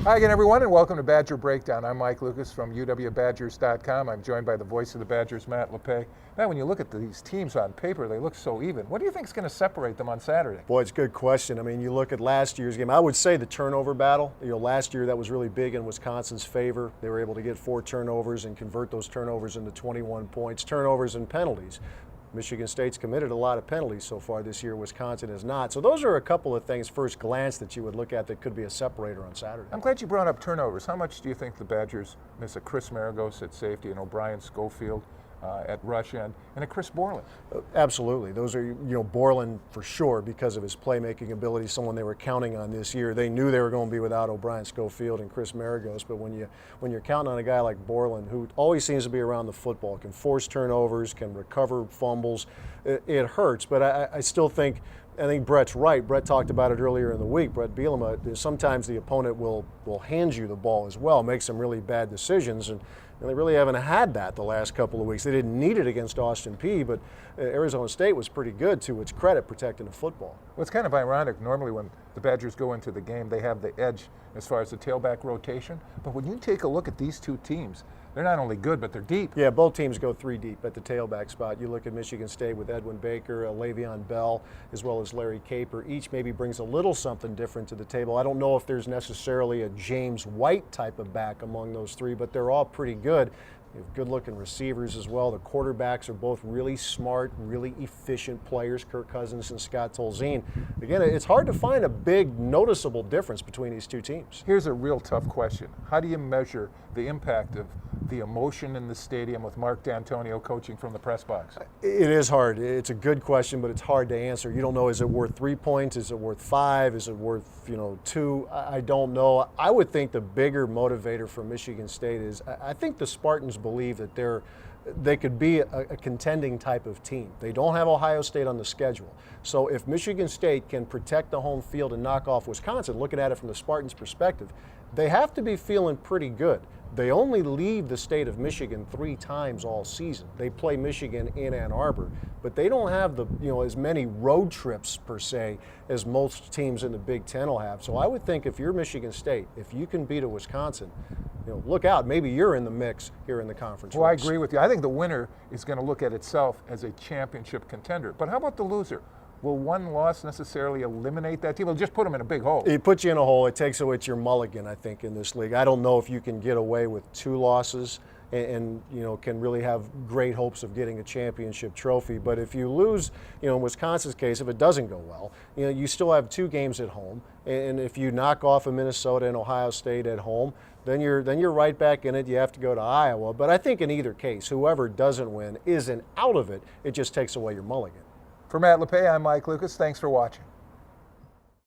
Hi again, everyone, and welcome to Badger Breakdown. I'm Mike Lucas from UWBadgers.com. I'm joined by the voice of the Badgers, Matt Lepay. Matt, when you look at these teams on paper, they look so even. What do you think is going to separate them on Saturday? Boy, it's a good question. I mean, you look at last year's game. I would say the turnover battle. Last year that was really big in Wisconsin's favor. They were able to get 4 turnovers and convert those turnovers into 21 points. Turnovers and penalties. Michigan State's committed a lot of penalties so far this year. Wisconsin is not. So those are a couple of things, first glance, that you would look at that could be a separator on Saturday. I'm glad you brought up turnovers. How much do you think the Badgers miss a Chris Maragos at safety, and O'Brien Schofield at rush end, and a Chris Borland? Absolutely. Those are, Borland for sure because of his playmaking ability, someone they were counting on this year. They knew they were going to be without O'Brien Schofield and Chris Maragos, but when you're counting on a guy like Borland, who always seems to be around the football, can force turnovers, can recover fumbles, it hurts. But I still think Brett's right. Brett talked about it earlier in the week. Brett Bielema, sometimes the opponent will hand you the ball as well, make some really bad decisions, and they really haven't had that the last couple of weeks. They didn't need it against Austin Peay, but Arizona State was pretty good, to its credit, protecting the football. Well, it's kind of ironic. Normally when the Badgers go into the game, they have the edge as far as the tailback rotation. But when you take a look at these two teams, they're not only good, but they're deep. Yeah, both teams go 3 deep at the tailback spot. You look at Michigan State with Edwin Baker, Le'Veon Bell, as well as Larry Caper. Each maybe brings a little something different to the table. I don't know if there's necessarily a James White type of back among those 3, but they're all pretty good. You have good-looking receivers as well. The quarterbacks are both really smart, really efficient players, Kirk Cousins and Scott Tolzien. Again, it's hard to find a big, noticeable difference between these two teams. Here's a real tough question. How do you measure the impact of the emotion in the stadium with Mark D'Antonio coaching from the press box? It is hard. It's a good question, but it's hard to answer. You don't know, is it worth 3 points? Is it worth 5? Is it worth 2? I don't know. I would think the bigger motivator for Michigan State is, I think the Spartans believe that they could be a contending type of team. They don't have Ohio State on the schedule. So if Michigan State can protect the home field and knock off Wisconsin, looking at it from the Spartans' perspective, they have to be feeling pretty good. They only leave the state of Michigan 3 times all season. They play Michigan in Ann Arbor, but they don't have as many road trips per se as most teams in the Big Ten will have. So I would think if you're Michigan State, if you can beat a Wisconsin, look out. Maybe you're in the mix here in the conference Well, race. I agree with you. I think the winner is going to look at itself as a championship contender. But how about the loser? Will one loss necessarily eliminate that team? It'll just put them in a big hole. It puts you in a hole. It takes away your mulligan, I think, in this league. I don't know if you can get away with 2 losses and can really have great hopes of getting a championship trophy. But if you lose, in Wisconsin's case, if it doesn't go well, you still have 2 games at home. And if you knock off a Minnesota and Ohio State at home, then you're right back in it. You have to go to Iowa. But I think in either case, whoever doesn't win isn't out of it. It just takes away your mulligan. For Matt Lepay, I'm Mike Lucas. Thanks for watching.